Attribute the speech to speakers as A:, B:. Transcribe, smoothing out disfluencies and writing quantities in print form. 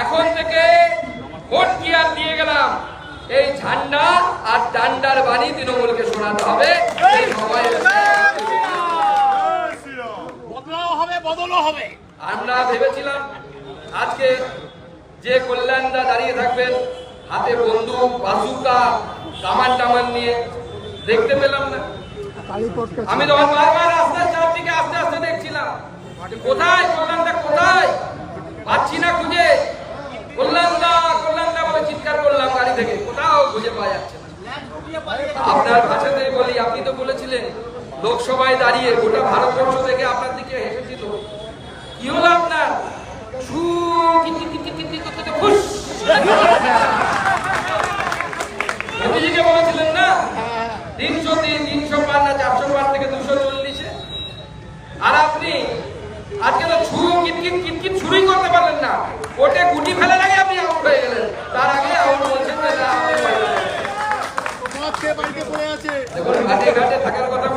A: এখন থেকে ভোট কি আর দিয়ে গেলাম, এই ঝান্ডা আর ডান্ডার বাণী তৃণমূলকে শোনাতে হবে। আমরা ভেবেছিলাম আজকে যে কল্যাণদা দাঁড়িয়ে থাকবেন হাতে বন্দুক বাজুকা কামান টামান নিয়ে, দেখতে পেলাম না। আমি তখন বারবার রাস্তার চারদিকে আস্তে আস্তে দেখছিলাম, কোথায় কল্যাণদা, কোথায় পাচ্ছি না খুঁজে। কল্যাণদা কল্যাণদা বলে চিৎকার করলাম গাড়ি থেকে, কোথাও খুঁজে পাওয়া যাচ্ছে না। আপনার ভাষাতে বলি, আপনি তো বলেছিলেন লোকসভায় দাঁড়িয়ে গোটা ভারতবর্ষ থেকে আপনার দিকে হেসেছিল, কি হলো আপনার? মোদীজিকে বলেছিলেন না 303, 300 পার না 400 পার থেকে 240-এ, আর আপনি আজকে তো কিটকিট কিটকিট শুরুই করতে পারলেন না। ওটে গুটি ফেলে লাগে আপনি আউট হয়ে গেলেন, তার আগে আউট বলছেন না। দেখুন ঘাটে ঘাটে থাকার কথা